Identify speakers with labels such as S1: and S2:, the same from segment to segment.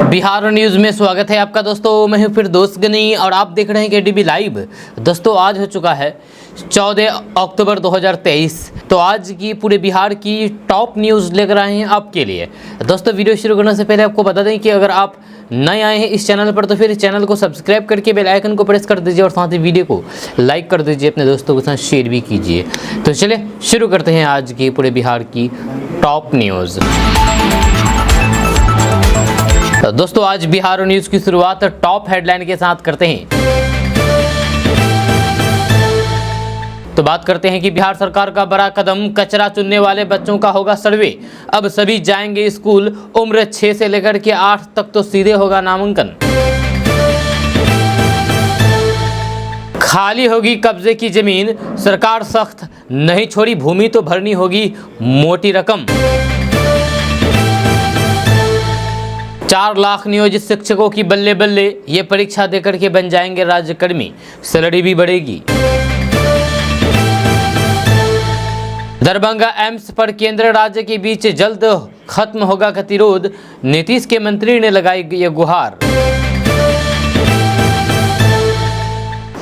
S1: Bihar news में स्वागत है आपका दोस्तों। मैं हूं फिर दोस्त गनी और आप देख रहे हैं केडीबी लाइव। दोस्तों आज हो चुका है 14 अक्टूबर 2023। तो आज की पूरे बिहार की टॉप न्यूज़ लेकर आए हैं आपके लिए। दोस्तों वीडियो शुरू करने से पहले आपको बता दें कि अगर आप नए आए हैं इस चैनल पर तो फिर इस चैनल को सब्सक्राइब करके बेल आइकन को प्रेस कर दीजिए और साथ ही वीडियो को लाइक कर दीजिए, अपने दोस्तों के साथ शेयर भी कीजिए। तो चलिए शुरू करते हैं आज की पूरे बिहार की टॉप न्यूज़। तो दोस्तों आज बिहार न्यूज़ की शुरुआत टॉप हेडलाइन के साथ करते हैं। तो बात करते हैं कि बिहार सरकार का बड़ा कदम, कचरा चुनने वाले बच्चों का होगा सर्वे। अब सभी जाएंगे स्कूल, उम्र 6 से लेकर के 8 तक तो सीधे होगा नामांकन। खाली होगी कब्जे की जमीन, सरकार सख्त नहीं छोड़ी, भूमि तो भरनी होगी मोटी रकम। 4 लाख नियोजित शिक्षकों की बल्ले बल्ले, ये परीक्षा देकर के बन जाएंगे राज्यकर्मी, सैलरी भी बढ़ेगी। दरभंगा एम्स पर केंद्र राज्य के बीच जल्द खत्म होगा गतिरोध, नीतीश के मंत्री ने लगाई ये गुहार।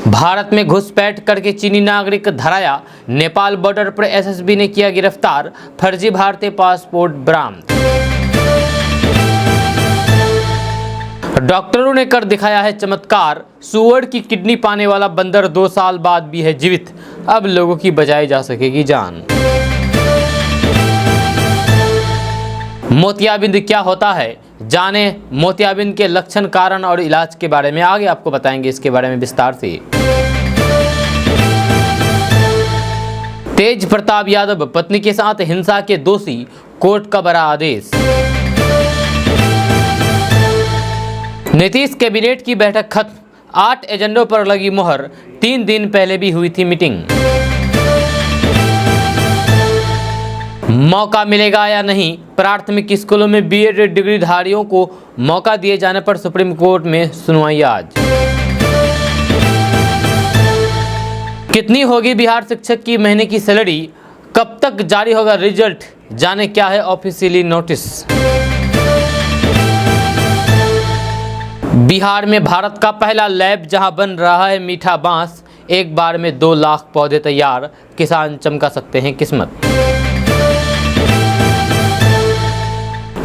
S1: भारत में घुसपैठ करके चीनी नागरिक धराया, नेपाल बॉर्डर पर एसएसबी ने किया गिरफ्तार, फर्जी भारतीय पासपोर्ट बरामद। डॉक्टरों ने कर दिखाया है चमत्कार, सुअर की किडनी पाने वाला बंदर 2 साल बाद भी है जीवित, अब लोगों की बचाई जा सकेगी जान। मोतियाबिंद क्या होता है, जाने मोतियाबिंद के लक्षण, कारण और इलाज के बारे में आगे आपको बताएंगे इसके बारे में विस्तार से। तेज प्रताप यादव पत्नी के साथ हिंसा के दोषी, कोर्ट का बड़ा आदेश। नीतीश कैबिनेट की बैठक खत्म, 8 एजेंडों पर लगी मुहर, 3 दिन पहले भी हुई थी मीटिंग। मौका मिलेगा या नहीं, प्राथमिक स्कूलों में बीएड डिग्रीधारियों को मौका दिए जाने पर सुप्रीम कोर्ट में सुनवाई आज। कितनी होगी बिहार शिक्षक की महीने की सैलरी, कब तक जारी होगा रिजल्ट, जाने क्या है ऑफिशियली नोटिस। बिहार में भारत का पहला लैब जहां बन रहा है मीठा बांस, एक बार में 2 लाख पौधे तैयार, किसान चमका सकते हैं किस्मत।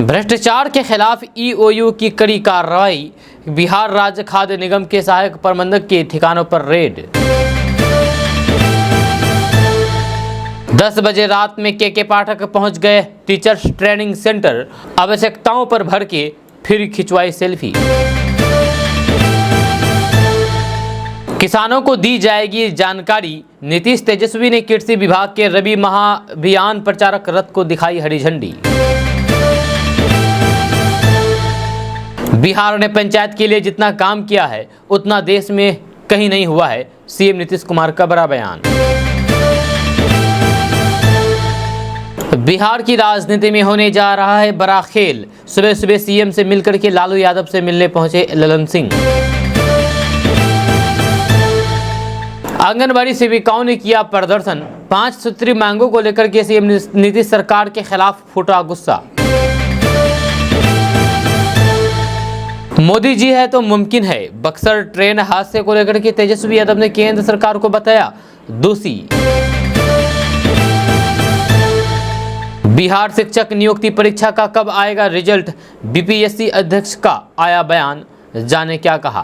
S1: भ्रष्टाचार के खिलाफ ईओयू की कड़ी कार्रवाई, बिहार राज्य खाद्य निगम के सहायक प्रबंधक के ठिकानों पर रेड। 10 बजे रात में के पाठक पहुंच गए टीचर्स ट्रेनिंग सेंटर, आवश्यकताओं पर भर के फिर खिंचवाई सेल्फी। किसानों को दी जाएगी जानकारी, नीतीश तेजस्वी ने कृषि विभाग के रबी महाअभियान प्रचारक रथ को दिखाई हरी झंडी। बिहार ने पंचायत के लिए जितना काम किया है उतना देश में कहीं नहीं हुआ है, सीएम नीतीश कुमार का बड़ा बयान। बिहार की राजनीति में होने जा रहा है बड़ा खेल, सुबह सुबह सीएम से मिलकर के लालू यादव से मिलने पहुंचे ललन सिंह। आंगनबाड़ी सेविकाओं ने किया प्रदर्शन, 5 सूत्री मांगों को लेकर के सीएम नीतीश सरकार के खिलाफ फूटा गुस्सा। मोदी जी है तो मुमकिन है, बक्सर ट्रेन हादसे को लेकर के तेजस्वी यादव ने केंद्र सरकार को बताया दोषी। बिहार शिक्षक नियुक्ति परीक्षा का कब आएगा रिजल्ट, बीपीएससी अध्यक्ष का आया बयान, जाने क्या कहा।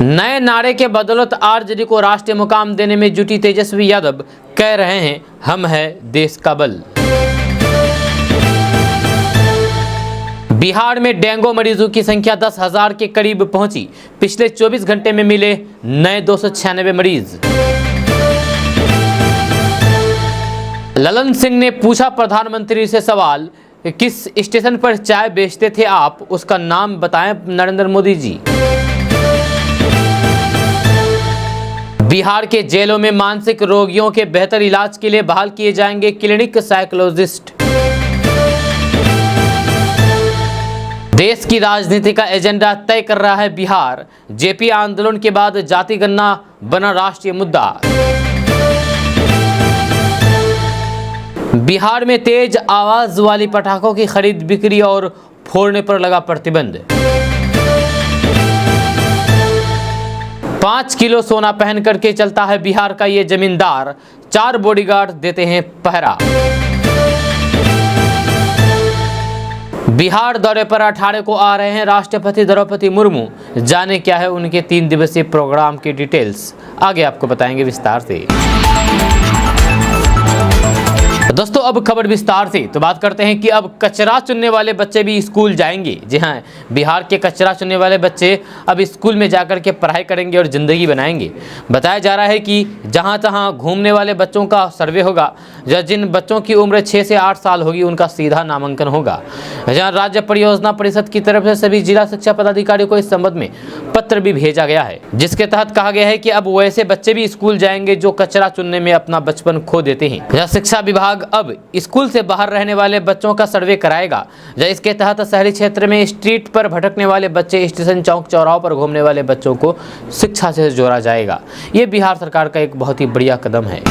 S1: नए नारे के बदौलत आरजेडी को राष्ट्रीय मुकाम देने में जुटी तेजस्वी यादव, कह रहे हैं हम है देश का बल। बिहार में डेंगू मरीजों की संख्या 10,000 के करीब पहुंची, पिछले 24 घंटे में मिले नए 296 मरीज। ललन सिंह ने पूछा प्रधानमंत्री से सवाल, किस स्टेशन पर चाय बेचते थे आप, उसका नाम बताएं नरेंद्र मोदी जी। बिहार के जेलों में मानसिक रोगियों के बेहतर इलाज के लिए बहाल किए जाएंगे क्लिनिक साइकोलॉजिस्ट। देश की राजनीति का एजेंडा तय कर रहा है बिहार, जेपी आंदोलन के बाद जाति गणना बना राष्ट्रीय मुद्दा। बिहार में तेज आवाज वाली पटाखों की खरीद बिक्री और फोड़ने पर लगा प्रतिबंध। 5 किलो सोना पहन करके चलता है बिहार का ये जमींदार, 4 बॉडीगार्ड देते हैं पहरा। बिहार दौरे पर 18 को आ रहे हैं राष्ट्रपति द्रौपदी मुर्मू, जाने क्या है उनके 3 दिवसीय प्रोग्राम की डिटेल्स, आगे आपको बताएंगे विस्तार से। दोस्तों अब खबर विस्तार से, तो बात करते हैं कि अब कचरा चुनने वाले बच्चे भी स्कूल जाएंगे। जी हाँ, बिहार के कचरा चुनने वाले बच्चे अब स्कूल में जाकर के पढ़ाई करेंगे और ज़िंदगी बनाएंगे। बताया जा रहा है कि जहाँ तहाँ घूमने वाले बच्चों का सर्वे होगा, या जिन बच्चों की उम्र 6 से 8 साल होगी उनका सीधा नामांकन होगा। जहाँ राज्य परियोजना परिषद की तरफ से सभी जिला शिक्षा पदाधिकारियों को इस संबंध में पत्र भी भेजा गया है, जिसके तहत कहा गया है कि अब वैसे बच्चे भी स्कूल जाएंगे जो कचरा चुनने में अपना बचपन खो देते हैं। शिक्षा विभाग अब स्कूल से बाहर रहने वाले बच्चों का सर्वे कराएगा। इसके तहत शहरी क्षेत्र में स्ट्रीट पर भटकने वाले बच्चे, स्टेशन चौक चौराहों पर घूमने वाले बच्चों को शिक्षा से जोड़ा जाएगा। ये बिहार सरकार का एक बहुत ही बढ़िया कदम है।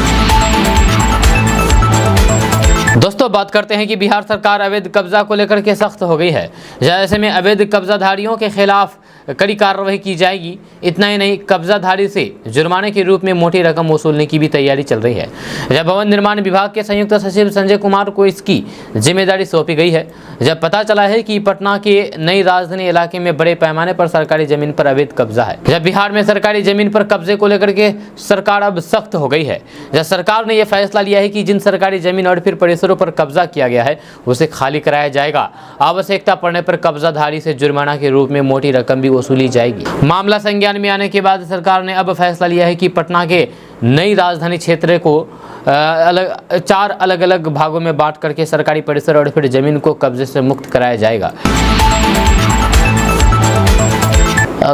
S1: दोस्तों बात करते हैं कि बिहार सरकार अवैध कब्जा को लेकर के सख्त हो गई है। ऐसे में अवैध कब्जाधारियों के खिलाफ कड़ी कार्रवाई की जाएगी। इतना ही नहीं, कब्जाधारी से जुर्माने के रूप में मोटी रकम वसूलने की भी तैयारी चल रही है। जब भवन निर्माण विभाग के संयुक्त सचिव संजय कुमार को इसकी जिम्मेदारी सौंपी गई है। जब पता चला है कि पटना के नई राजधानी इलाके में बड़े पैमाने पर सरकारी जमीन पर अवैध कब्जा है। जब बिहार में सरकारी जमीन पर कब्जे को लेकर के सरकार अब सख्त हो गई है। जब सरकार ने यह फैसला लिया है कि जिन सरकारी जमीन और फिर परिसरों पर कब्जा किया गया है उसे खाली कराया जाएगा। आवश्यकता पड़ने पर कब्जाधारी से जुर्माना के रूप में मोटी रकम भी वसूली जाएगी। मामला संज्ञान में आने के बाद सरकार ने अब फैसला लिया है कि पटना के नई राजधानी क्षेत्र को 4 अलग अलग भागों में बांट करके सरकारी परिसर और फिर जमीन को कब्जे से मुक्त कराया जाएगा।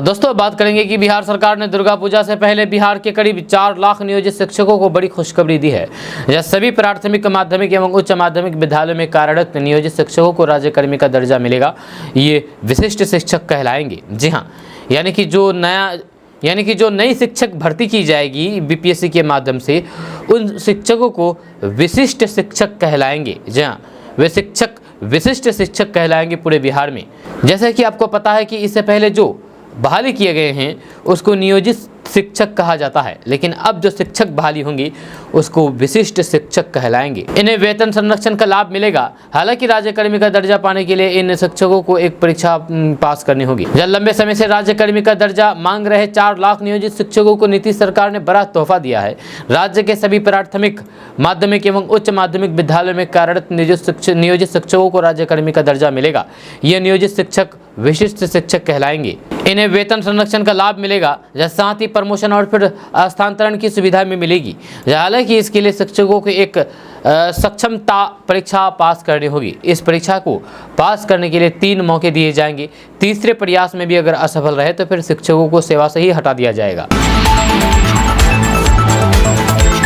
S1: दोस्तों बात करेंगे कि बिहार सरकार ने दुर्गा पूजा से पहले बिहार के करीब 4 लाख नियोजित शिक्षकों को बड़ी खुशखबरी दी है। यह सभी प्राथमिक, माध्यमिक एवं उच्च माध्यमिक विद्यालयों में कार्यरत नियोजित शिक्षकों को राज्यकर्मी का दर्जा मिलेगा। ये विशिष्ट शिक्षक कहलाएंगे। जी हाँ, यानी कि जो नई शिक्षक भर्ती की जाएगी बीपीएससी के माध्यम से, उन शिक्षकों को विशिष्ट शिक्षक कहलाएंगे। जी हाँ, वे शिक्षक विशिष्ट शिक्षक कहलाएंगे पूरे बिहार में। जैसे कि आपको पता है कि इससे पहले जो बहाली किए गए हैं उसको नियोजित शिक्षक कहा जाता है, लेकिन अब जो शिक्षक बहाली होंगी उसको विशिष्ट शिक्षक कहलाएंगे। इन्हें वेतन संरक्षण का लाभ मिलेगा। हालांकि राज्यकर्मी का दर्जा पाने के लिए इन शिक्षकों को एक परीक्षा पास करनी होगी। जब लंबे समय से राज्यकर्मी का दर्जा मांग रहे 4 लाख नियोजित शिक्षकों को नीतीश सरकार ने बड़ा तोहफा दिया है। राज्य के सभी प्राथमिक, माध्यमिक एवं उच्च माध्यमिक विद्यालयों में कार्यरत नियोजित शिक्षकों को राज्यकर्मी का दर्जा मिलेगा। ये नियोजित शिक्षक विशिष्ट शिक्षक कहलाएंगे। इन्हें वेतन संरक्षण का लाभ मिलेगा, साथ ही प्रमोशन और फिर स्थानांतरण की सुविधा भी मिलेगी। हालांकि इसके लिए शिक्षकों को एक सक्षमता परीक्षा पास करनी होगी। इस परीक्षा को पास करने के लिए 3 मौके दिए जाएंगे। तीसरे प्रयास में भी अगर असफल रहे तो फिर शिक्षकों को सेवा से ही हटा दिया जाएगा।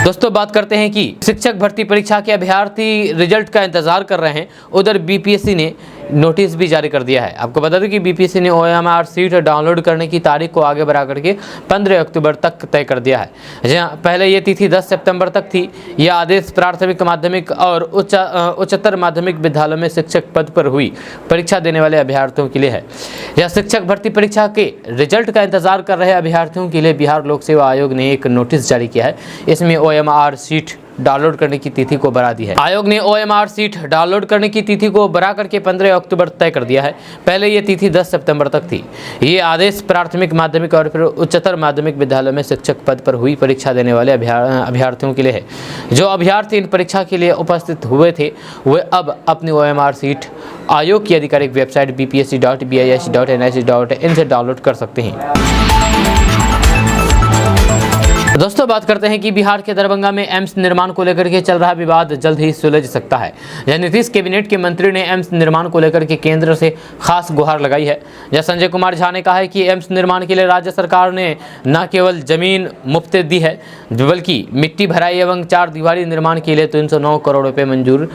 S1: दोस्तों बात करते हैं कि शिक्षक भर्ती परीक्षा के अभ्यर्थी रिजल्ट का इंतजार कर रहे हैं। उधर बीपीएससी ने नोटिस भी जारी कर दिया है। आपको बता दें कि बीपीएससी ने ओएमआर सीट डाउनलोड करने की तारीख को आगे बढ़ा करके 15 अक्टूबर तक तय कर दिया है। जहाँ पहले ये तिथि 10 सितंबर तक थी। यह आदेश प्राथमिक, माध्यमिक और उच्चतर माध्यमिक विद्यालयों में शिक्षक पद पर हुई परीक्षा देने वाले अभ्यर्थियों के लिए है। यह शिक्षक भर्ती परीक्षा के रिजल्ट का इंतजार कर रहे अभ्यर्थियों के लिए बिहार लोक सेवा आयोग ने एक नोटिस जारी किया है। इसमें ओएमआर सीट डाउनलोड करने की तिथि को बढ़ा दी है। आयोग ने ओएमआर सीट डाउनलोड करने की तिथि को बढ़ा करके 15 अक्टूबर तय कर दिया है। पहले ये तिथि 10 सितंबर तक थी। ये आदेश प्राथमिक, माध्यमिक और फिर उच्चतर माध्यमिक विद्यालयों में शिक्षक पद पर हुई परीक्षा देने वाले अभ्यर्थियों के लिए है। जो अभ्यर्थी इन परीक्षा के लिए उपस्थित हुए थे वे अब अपनी ओएमआर सीट आयोग की आधिकारिक वेबसाइट bpsc.bis.nic.in से डाउनलोड कर सकते हैं। दोस्तों बात करते हैं कि बिहार के दरभंगा में एम्स निर्माण को लेकर के चल रहा विवाद जल्द ही सुलझ सकता है। नीतीश कैबिनेट के मंत्री ने एम्स निर्माण को लेकर के केंद्र से खास गुहार लगाई है। संजय कुमार झा ने कहा है कि एम्स निर्माण के लिए राज्य सरकार ने न केवल जमीन मुफ्त दी है बल्कि मिट्टी भराई एवं 4 दीवारी निर्माण के लिए 309 करोड़ रुपए मंजूर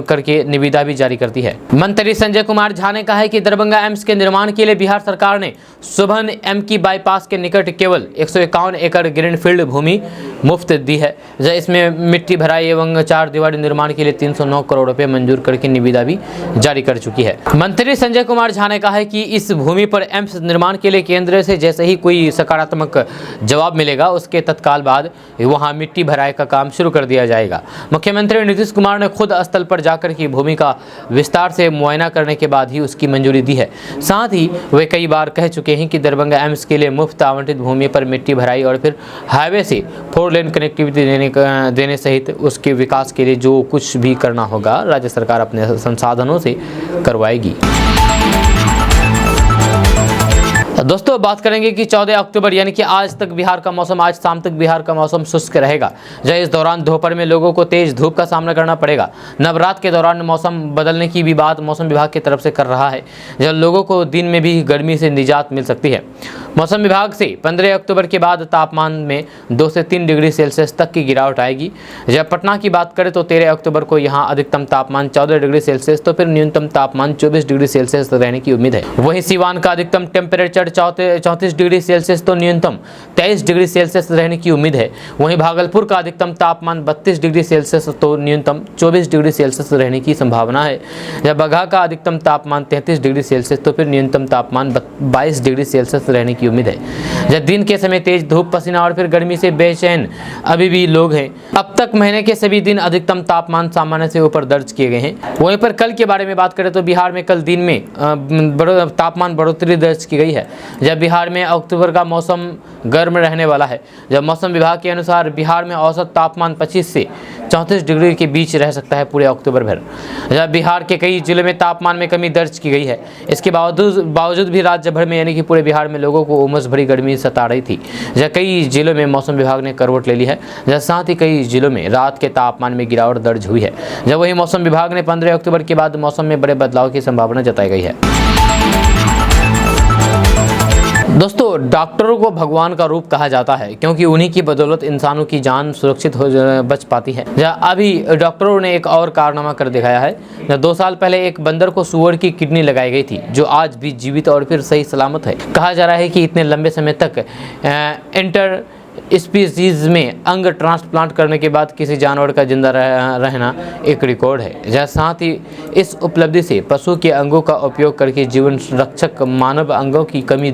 S1: करके निविदा भी जारी करती है। मंत्री संजय कुमार झा ने कहा है कि दरभंगा एम्स के निर्माण के लिए बिहार सरकार ने सुबह एम की बाईपास के निकट केवल 151 एकड़ ग्रीन फील्ड भूमि मुफ्त दी है। इसमें मिट्टी भराई एवं 4 दीवारी निर्माण के लिए 309 करोड़ रुपए मंजूर करके निविदा भी जारी कर चुकी है। मंत्री संजय कुमार झा ने कहा है कि इस भूमि पर एम्स निर्माण के लिए केंद्र से जैसे ही कोई सकारात्मक जवाब मिलेगा उसके तत्काल बाद वहां मिट्टी भराई का काम शुरू कर दिया जाएगा। मुख्यमंत्री नीतीश कुमार ने खुद स्थल पर जाकर की भूमि का विस्तार से मुआयना करने के बाद ही उसकी मंजूरी दी है। साथ ही वे कई बार कह चुके हैं कि दरभंगा एम्स के लिए मुफ्त आवंटित भूमि पर मिट्टी भराई और फिर हाईवे से 4 लेन कनेक्टिविटी देने सहित उसके विकास के लिए जो कुछ भी करना होगा राज्य सरकार अपने संसाधनों से करवाएगी। दोस्तों बात करेंगे कि 14 अक्टूबर यानी कि आज तक बिहार का मौसम, आज शाम तक बिहार का मौसम शुष्क रहेगा। इस दौरान दोपहर में लोगों को तेज धूप का सामना करना पड़ेगा। नवरात्र के दौरान मौसम बदलने की भी बात मौसम विभाग की तरफ से कर रहा है, जब लोगों को दिन में भी गर्मी से निजात मिल सकती है। मौसम विभाग से 15 अक्टूबर के बाद तापमान में 2 से 3 डिग्री सेल्सियस तक की गिरावट आएगी। जब पटना की बात करें तो 13 अक्टूबर को यहाँ अधिकतम तापमान 14 डिग्री सेल्सियस तो फिर न्यूनतम तापमान 24 डिग्री सेल्सियस रहने की उम्मीद है। वहीं सिवान का अधिकतम टेम्परेचर 34 डिग्री सेल्सियस तो न्यूनतम 23 डिग्री सेल्सियस रहने की उम्मीद है। वहीं भागलपुर का अधिकतम तापमान 32 डिग्री सेल्सियस तो न्यूनतम 24 डिग्री सेल्सियस रहने की संभावना है। जब बगहा का अधिकतम तापमान 33 डिग्री सेल्सियस तो फिर न्यूनतम तापमान 22 डिग्री सेल्सियस रहने की उम्मीद है। जब दिन के समय तेज धूप, पसीना और फिर गर्मी से बेचैन अभी भी लोग हैं। अब तक महीने के सभी दिन अधिकतम तापमान सामान्य से ऊपर दर्ज किए गए हैं। वहीं पर कल के बारे में बात करें तो बिहार में कल दिन में तापमान बढ़ोतरी दर्ज की गई है। जब बिहार में अक्टूबर का मौसम गर्म रहने वाला है। जब मौसम विभाग के अनुसार बिहार में औसत तापमान 25 से 34 डिग्री के बीच रह सकता है पूरे अक्टूबर भर। जब बिहार के कई जिलों में तापमान में कमी दर्ज की गई है। इसके बावजूद भी राज्य भर में यानी कि पूरे बिहार में लोगों को उमस भरी गर्मी सता रही थी। जब कई जिलों में मौसम विभाग ने करवट ले ली है, जब साथ ही कई जिलों में रात के तापमान में गिरावट दर्ज हुई है। जब वही मौसम विभाग ने 15 अक्टूबर के बाद मौसम में बड़े बदलाव की संभावना जताई गई है। दोस्तों डॉक्टरों को भगवान का रूप कहा जाता है क्योंकि उन्हीं की बदौलत इंसानों की जान सुरक्षित हो बच पाती है। अभी डॉक्टरों ने एक और कारनामा कर दिखाया है। 2 साल पहले एक बंदर को सूअर की किडनी लगाई गई थी जो आज भी जीवित और फिर सही सलामत है। कहा जा रहा है कि इतने लंबे समय तक इंटर स्पीसीज में अंग ट्रांसप्लांट करने के बाद किसी जानवर का जिंदा रहना एक रिकॉर्ड है। साथ ही इस उपलब्धि से पशु के अंगों का उपयोग करके जीवन रक्षक मानव अंगों की कमी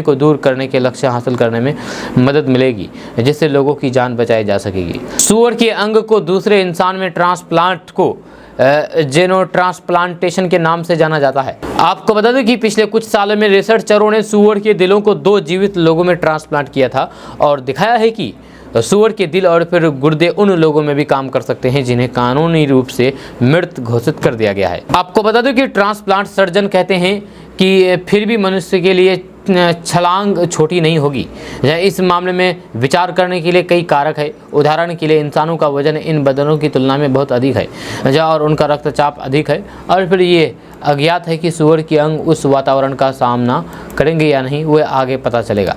S1: को दूर करने के लक्ष्य हासिल करने में मदद मिलेगी, जिससे लोगों की जान बचाई जा सकेगी। सूअर के अंग को दूसरे इंसान में ट्रांसप्लांट को जेनो ट्रांसप्लांटेशन के नाम से जाना जाता है। आपको बता दें कि पिछले कुछ सालों में रिसर्चरों ने सूअर के दिलों को 2 जीवित लोगों में ट्रांसप्लांट किया था और दिखाया है कि सूअर के दिल और फिर गुर्दे उन लोगों में भी काम कर सकते हैं जिन्हें कानूनी रूप से मृत घोषित कर दिया गया है। आपको बता दें कि ट्रांसप्लांट सर्जन कहते हैं कि फिर भी मनुष्य के लिए छलांग छोटी नहीं होगी। इस मामले में विचार करने के लिए कई कारक है। उदाहरण के लिए इंसानों का वजन इन बदनों की तुलना में बहुत अधिक है और उनका रक्तचाप अधिक है और फिर ये अज्ञात है कि सूअर के अंग उस वातावरण का सामना करेंगे या नहीं, वह आगे पता चलेगा।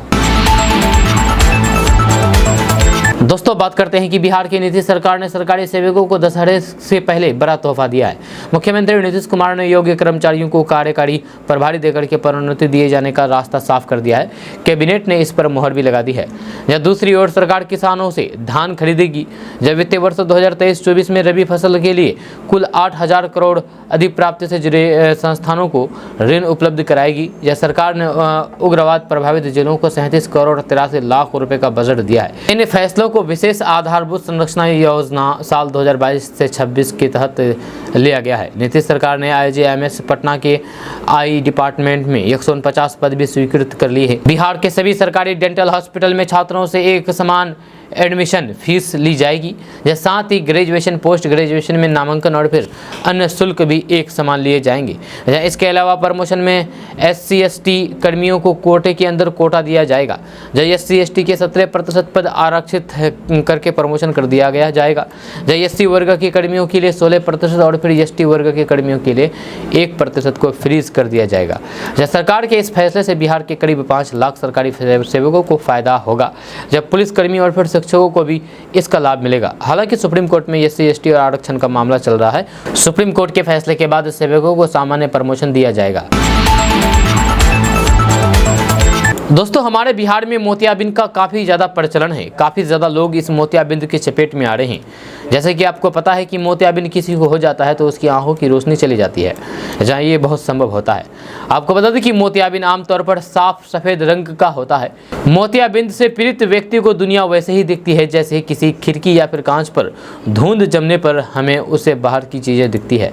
S1: दोस्तों बात करते हैं कि बिहार की नीतीश सरकार ने सरकारी सेवकों को दशहरे से पहले बड़ा तोहफा दिया है। मुख्यमंत्री नीतीश कुमार ने योग्य कर्मचारियों को कार्यकारी प्रभारी देकर के पदोन्नति दिए जाने का रास्ता साफ कर दिया है। कैबिनेट ने इस पर मुहर भी लगा दी है। जब दूसरी ओर सरकार किसानों से धान खरीदेगी। जब वित्तीय वर्ष 2023-24 में रबी फसल के लिए कुल 8,000 करोड़ अधिप्राप्ति से जुड़े संस्थानों को ऋण उपलब्ध कराएगी। यह सरकार ने उग्रवाद प्रभावित जिलों को 37 करोड़ 83 लाख रुपए का बजट दिया है। इन फैसलों को विशेष आधारभूत संरचना योजना साल 2022 से 26 के तहत लिया गया है। नीतीश सरकार ने IJMS पटना के आई डिपार्टमेंट में 149 पद भी स्वीकृत कर लिए हैं। बिहार के सभी सरकारी डेंटल हॉस्पिटल में छात्रों से एक समान एडमिशन फीस ली जाएगी। साथ ही ग्रेजुएशन, पोस्ट ग्रेजुएशन में नामांकन और फिर अन्य शुल्क भी एक समान लिए जाएंगे। इसके अलावा प्रमोशन में SC/ST कर्मियों को कोटे के अंदर कोटा दिया जाएगा। SC/ST के 17% पद आरक्षित करके प्रमोशन कर दिया गया जाएगा। SC वर्ग के कर्मियों के लिए 16% और फिर ST वर्ग के कर्मियों के लिए 1% को फ्रीज कर दिया जाएगा। सरकार के इस फैसले से बिहार के करीब 5 लाख सरकारी सेवकों को फायदा होगा। जब पुलिस कर्मी और फिर शिक्षकों को भी इसका लाभ मिलेगा। हालांकि सुप्रीम कोर्ट में SC/ST और आरक्षण का मामला चल रहा है। सुप्रीम कोर्ट के फैसले के बाद सेवकों को सामान्य प्रमोशन दिया जाएगा। दोस्तों हमारे बिहार में मोतियाबिंद का काफ़ी ज़्यादा प्रचलन है, काफ़ी ज़्यादा लोग इस मोतियाबिंद के चपेट में आ रहे हैं। जैसे कि आपको पता है कि मोतियाबिंद किसी को हो जाता है तो उसकी आंखों की रोशनी चली जाती है, जहाँ ये बहुत संभव होता है। आपको बता दें कि मोतियाबिंद आमतौर पर साफ सफ़ेद रंग का होता है। मोतियाबिंद से पीड़ित व्यक्ति को दुनिया वैसे ही दिखती है जैसे किसी खिड़की या फिर कांच पर धुंध जमने पर हमें उससे बाहर की चीज़ें दिखती है।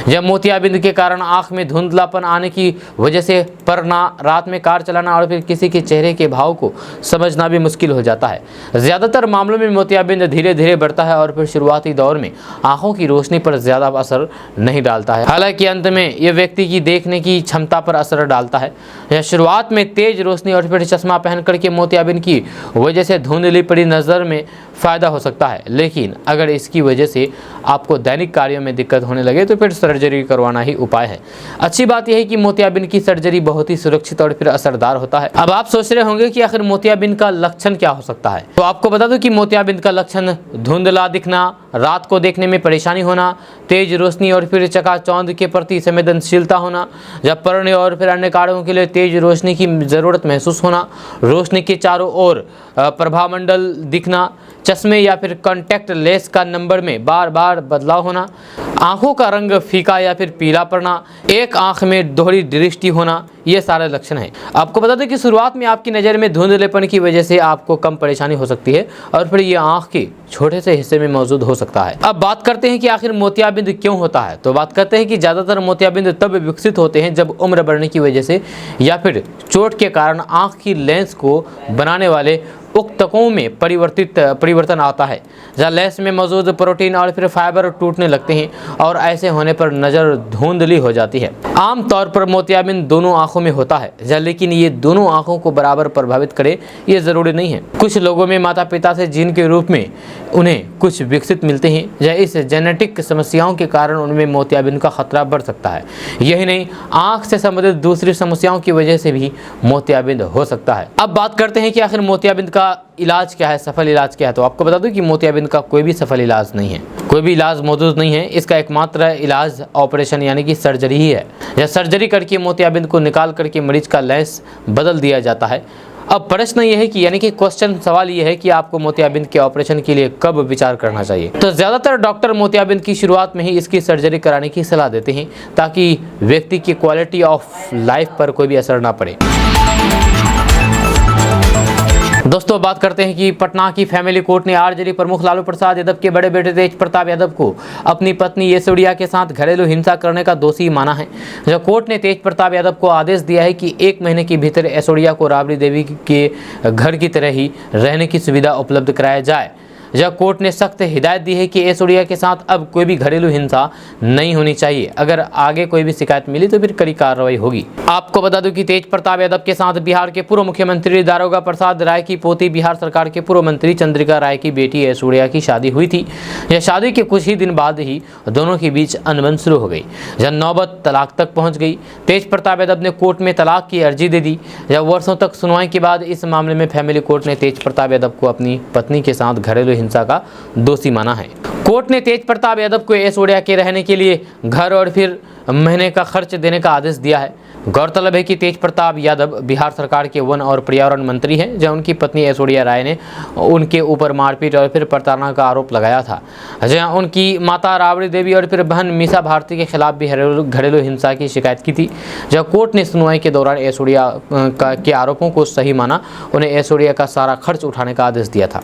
S1: जब मोतियाबिंद के कारण आँख में धुंधलापन आने की वजह से पढ़ना, रात में कार चलाना और फिर किसी के चेहरे के भाव को समझना भी मुश्किल हो जाता है। ज़्यादातर मामलों में मोतियाबिंद धीरे धीरे बढ़ता है और फिर शुरुआती दौर में आंखों की रोशनी पर ज़्यादा असर नहीं डालता है। हालांकि अंत में यह व्यक्ति की देखने की क्षमता पर असर डालता है। यह शुरुआत में तेज रोशनी और फिर चश्मा पहन करके मोतियाबिंद की वजह से धुंधली पड़ी नज़र में फ़ायदा हो सकता है, लेकिन अगर इसकी वजह से आपको दैनिक कार्यों में दिक्कत होने लगे तो फिर सर्जरी करवाना ही उपाय है। अच्छी बात यह है कि मोतियाबिंद की सर्जरी बहुत ही सुरक्षित और फिर असरदार होता है। अब आप सोच रहे होंगे कि आखिर मोतियाबिंद का लक्षण क्या हो सकता है, तो आपको बता दूं कि मोतियाबिंद का लक्षण धुंधला दिखना, रात को देखने में परेशानी होना, तेज रोशनी और फिर चकाचौंध के प्रति संवेदनशीलता होना, जब पढ़ने और फिर अन्य कार्यों के लिए तेज रोशनी की ज़रूरत महसूस होना, रोशनी के चारों ओर प्रभामंडल दिखना, चश्मे या फिर कॉन्टैक्ट लेंस का नंबर में बार बार बदलाव होना, आंखों का रंग फीका या फिर पीला पड़ना, एक आंख में दोहरी दृष्टि होना, ये सारे लक्षण हैं। आपको बता दें कि शुरुआत में आपकी नज़र में धुंधलेपन की वजह से आपको कम परेशानी हो सकती है और फिर ये आंख के छोटे से हिस्से में मौजूद हो सकता है। अब बात करते हैं कि आखिर मोतियाबिंद क्यों होता है। तो बात करते हैं कि ज़्यादातर मोतियाबिंद तब विकसित होते हैं जब उम्र बढ़ने की वजह से या फिर चोट के कारण आंख की लेंस को बनाने वाले ऊतकों में परिवर्तन आता है, जहाँ लेंस में मौजूद प्रोटीन और फिर फाइबर टूटने लगते हैं और ऐसे होने पर नज़र धुंधली हो जाती है। आम तौर पर मोतियाबिंद दोनों आंखों में होता है, लेकिन ये दोनों आंखों को बराबर प्रभावित करे ये ज़रूरी नहीं है। कुछ लोगों में माता पिता से जीन के रूप में उन्हें कुछ विकसित मिलते हैं, या इस जेनेटिक समस्याओं के कारण उनमें मोतियाबिंद का खतरा बढ़ सकता है। यही नहीं, आँख से संबंधित दूसरी समस्याओं की वजह से भी मोतियाबिंद हो सकता है। अब बात करते हैं कि आखिर मोतियाबिंद का इलाज क्या है, सफल इलाज क्या है। तो आपको बता दूं कि मोतियाबिंद का कोई भी सफल इलाज नहीं है, कोई भी इलाज मौजूद नहीं है। इसका एकमात्र इलाज ऑपरेशन यानी कि सर्जरी ही है। या सर्जरी करके मोतियाबिंद को निकाल करके मरीज का लेंस बदल दिया जाता है। अब प्रश्न ये है कि यानी कि सवाल ये है कि आपको मोतियाबिंद के ऑपरेशन के लिए कब विचार करना चाहिए। तो ज़्यादातर डॉक्टर मोतियाबिंद की शुरुआत में ही इसकी सर्जरी कराने की सलाह देते हैं ताकि व्यक्ति की क्वालिटी ऑफ लाइफ पर कोई भी असर ना पड़े। दोस्तों बात करते हैं कि पटना की फैमिली कोर्ट ने आरजेडी प्रमुख लालू प्रसाद यादव के बड़े बेटे तेज प्रताप यादव को अपनी पत्नी ऐश्वर्या के साथ घरेलू हिंसा करने का दोषी माना है। जब कोर्ट ने तेज प्रताप यादव को आदेश दिया है कि 1 महीने के भीतर ऐश्वर्या को राबड़ी देवी के घर की तरह ही रहने की सुविधा उपलब्ध कराया जाए। जब कोर्ट ने सख्त हिदायत दी है कि ऐश्वर्या के साथ अब कोई भी घरेलू हिंसा नहीं होनी चाहिए। अगर आगे कोई भी शिकायत मिली तो फिर कड़ी कार्रवाई होगी। आपको बता दूं कि तेज प्रताप यादव के साथ बिहार के पूर्व मुख्यमंत्री दारोगा प्रसाद राय की पोती, बिहार सरकार के पूर्व मंत्री चंद्रिका राय की बेटी ऐश्वर्या की शादी हुई थी। यह शादी के कुछ ही दिन बाद ही दोनों के बीच अनबन शुरू हो गई, जब नौबत तलाक तक पहुंच गई। तेज प्रताप यादव ने कोर्ट में तलाक की अर्जी दे दी। जब वर्षों तक सुनवाई के बाद इस मामले में फैमिली कोर्ट ने तेज प्रताप यादव को अपनी पत्नी के साथ घरेलू हिंसा का दोषी माना है। कोर्ट ने तेज प्रताप यादव को ऐश्वर्या के रहने के लिए घर और फिर महीने का खर्च देने का आदेश दिया है। गौरतलब है कि तेज प्रताप यादव बिहार सरकार के वन और पर्यावरण मंत्री हैं, जहां उनकी पत्नी ऐश्वर्या राय ने उनके ऊपर मारपीट और फिर प्रताड़ना का आरोप लगाया था। जहां उनकी माता राबड़ी देवी और फिर बहन मीसा भारती के खिलाफ भी घरेलू हिंसा की शिकायत की थी। जब कोर्ट ने सुनवाई के दौरान ऐश्वर्या के आरोपों को सही माना, उन्हें ऐश्वर्या का सारा खर्च उठाने का आदेश दिया था।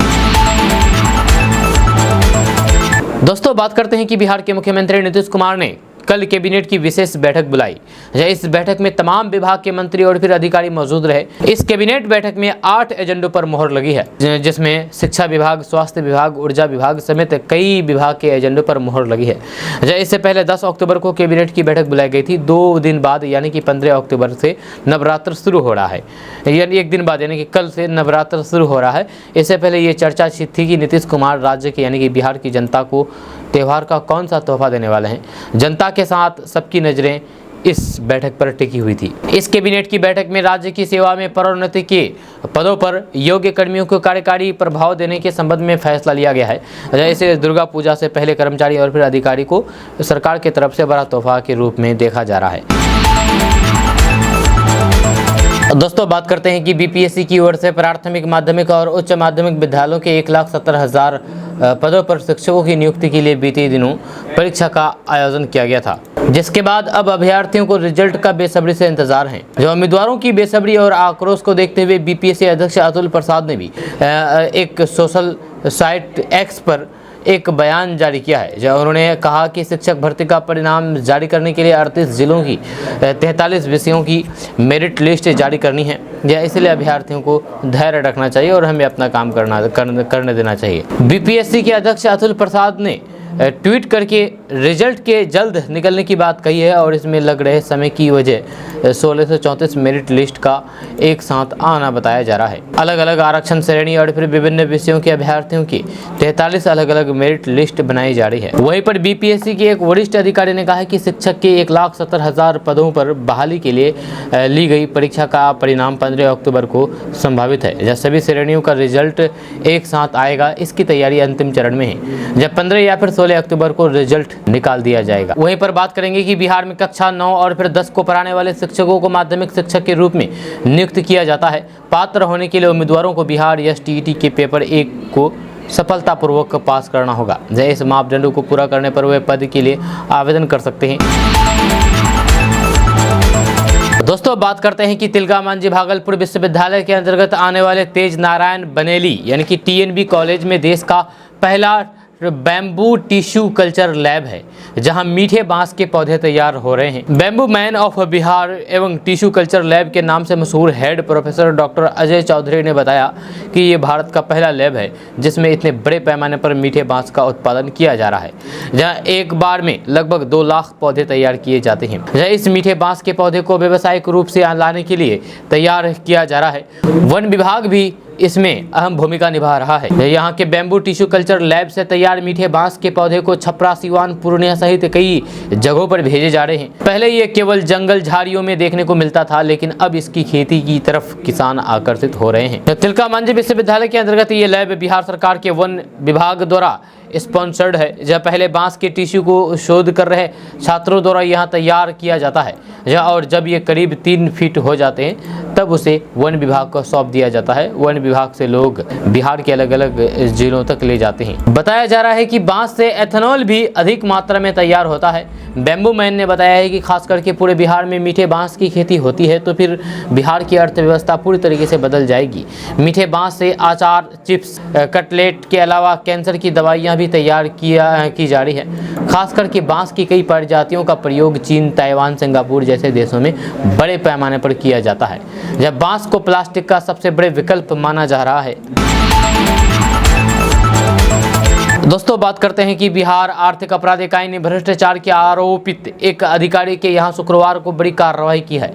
S1: दोस्तों बात करते हैं कि बिहार के मुख्यमंत्री नीतीश कुमार ने कल कैबिनेट की विशेष बैठक बुलाई। इस बैठक में तमाम विभाग के मंत्री और फिर अधिकारी मौजूद रहे। इस कैबिनेट बैठक में 8 एजेंडों पर मोहर लगी है, जिसमें शिक्षा विभाग, स्वास्थ्य विभाग, ऊर्जा विभाग समेत कई विभाग के एजेंडों पर मोहर लगी है। इससे पहले 10 अक्टूबर को कैबिनेट की बैठक बुलाई गई थी। 2 दिन बाद यानी कि 15 अक्टूबर से नवरात्र शुरू हो रहा है, यानी 1 दिन बाद यानी कि कल से नवरात्र शुरू हो रहा है। इससे पहले ये चर्चा थी कि नीतीश कुमार राज्य के यानी कि बिहार की जनता को त्यौहार का कौन सा तोहफा देने वाले हैं। जनता के साथ सबकी नज़रें इस बैठक पर टिकी हुई थी। इस कैबिनेट की बैठक में राज्य की सेवा में पदोन्नति के पदों पर योग्य कर्मियों को कार्यकारी प्रभाव देने के संबंध में फैसला लिया गया है। जैसे दुर्गा पूजा से पहले कर्मचारी और फिर अधिकारी को सरकार की तरफ से बड़ा तोहफा के रूप में देखा जा रहा है। दोस्तों बात करते हैं कि बीपीएससी की ओर से प्राथमिक माध्यमिक और उच्च माध्यमिक विद्यालयों के 1,70,000 पदों पर शिक्षकों की नियुक्ति के लिए बीते दिनों परीक्षा का आयोजन किया गया था, जिसके बाद अब अभ्यर्थियों को रिजल्ट का बेसब्री से इंतजार है। जो उम्मीदवारों की बेसब्री और आक्रोश को देखते हुए बीपीएससी अध्यक्ष अतुल प्रसाद ने भी एक सोशल साइट एक्स पर एक बयान जारी किया है, जहाँ उन्होंने कहा कि शिक्षक भर्ती का परिणाम जारी करने के लिए 38 जिलों की 43 विषयों की मेरिट लिस्ट जारी करनी है। यह इसलिए अभ्यर्थियों को धैर्य रखना चाहिए और हमें अपना काम करने देना चाहिए। बीपीएससी के अध्यक्ष अतुल प्रसाद ने ट्वीट करके रिजल्ट के जल्द निकलने की बात कही है और इसमें लग रहे समय की वजह 1634 मेरिट लिस्ट का एक साथ आना बताया जा रहा है। अलग अलग आरक्षण श्रेणी और फिर विभिन्न विषयों के अभ्यर्थियों की 43 अलग अलग मेरिट लिस्ट बनाई जा रही है। वहीं पर बीपीएससी के एक वरिष्ठ अधिकारी ने कहा है कि शिक्षक के 1,70,000 पदों पर बहाली के लिए ली गई परीक्षा का परिणाम 15 अक्टूबर को संभावित है, जब सभी श्रेणियों का रिजल्ट एक साथ आएगा। इसकी तैयारी अंतिम चरण में है, जब 15 या फिर 16 अक्टूबर को रिजल्ट निकाल दिया जाएगा। वहीं पर बात करेंगे कि बिहार में कक्षा 9 और फिर 10 को पढ़ाने वाले शिक्षकों को माध्यमिक शिक्षक के रूप में नियुक्त किया जाता है। पात्र होने के लिए उम्मीदवारों को बिहार एसटीईटी के पेपर 1 को सफलतापूर्वक पास करना होगा। इस मापदंडों को पूरा करने पर वे पद के लिए आवेदन कर सकते हैं। दोस्तों बात करते हैं कि तिलका मांझी भागलपुर विश्वविद्यालय के अंतर्गत आने वाले तेज नारायण बनेली यानी कि टीएनबी कॉलेज में देश का पहला बैम्बू टिश्यू कल्चर लैब है, जहां मीठे बांस के पौधे तैयार हो रहे हैं। बैम्बू मैन ऑफ बिहार एवं टिश्यू कल्चर लैब के नाम से मशहूर head professor doctor Ajay Chaudhary ने बताया कि ये भारत का पहला लैब है जिसमें इतने बड़े पैमाने पर मीठे बांस का उत्पादन किया जा रहा है, जहां एक बार में लगभग 2 लाख पौधे तैयार किए जाते हैं। इस मीठे बांस के पौधे को व्यावसायिक रूप से लाने के लिए तैयार किया जा रहा है। वन विभाग भी इसमें अहम भूमिका निभा रहा है। यहाँ के बैम्बू टिश्यू कल्चर लैब से तैयार मीठे बांस के पौधे को छपरा, सिवान, पूर्णिया सहित कई जगहों पर भेजे जा रहे हैं। पहले ये केवल जंगल झाड़ियों में देखने को मिलता था, लेकिन अब इसकी खेती की तरफ किसान आकर्षित हो रहे हैं। तिलका मांझी विश्वविद्यालय के अंतर्गत ये लैब बिहार सरकार के वन विभाग द्वारा स्पॉन्सर्ड है, जहाँ पहले बांस के टिश्यू को शोध कर रहे छात्रों द्वारा यहाँ तैयार किया जाता है और जब ये करीब 3 फीट हो जाते हैं तब उसे वन विभाग को सौंप दिया जाता है। वन विभाग से लोग बिहार के अलग अलग जिलों तक ले जाते हैं। बताया जा रहा है कि बांस से एथेनॉल भी अधिक मात्रा में तैयार होता है। बैम्बू मैन ने बताया है कि खास करके पूरे बिहार में मीठे बांस की खेती होती है तो फिर बिहार की अर्थव्यवस्था पूरी तरीके से बदल जाएगी। मीठे बांस से अचार, चिप्स, कटलेट के अलावा कैंसर की दवाइयाँ भी तैयार की जा रही है। खास करके बांस की कई प्रजातियों का प्रयोग चीन, ताइवान, सिंगापुर जैसे देशों में बड़े पैमाने पर किया जाता है, जब बांस को प्लास्टिक का सबसे बड़े विकल्प माना जा रहा है। दोस्तों बात करते हैं कि बिहार आर्थिक अपराध इकाई ने भ्रष्टाचार के आरोपित एक अधिकारी के यहां शुक्रवार को बड़ी कार्रवाई की है।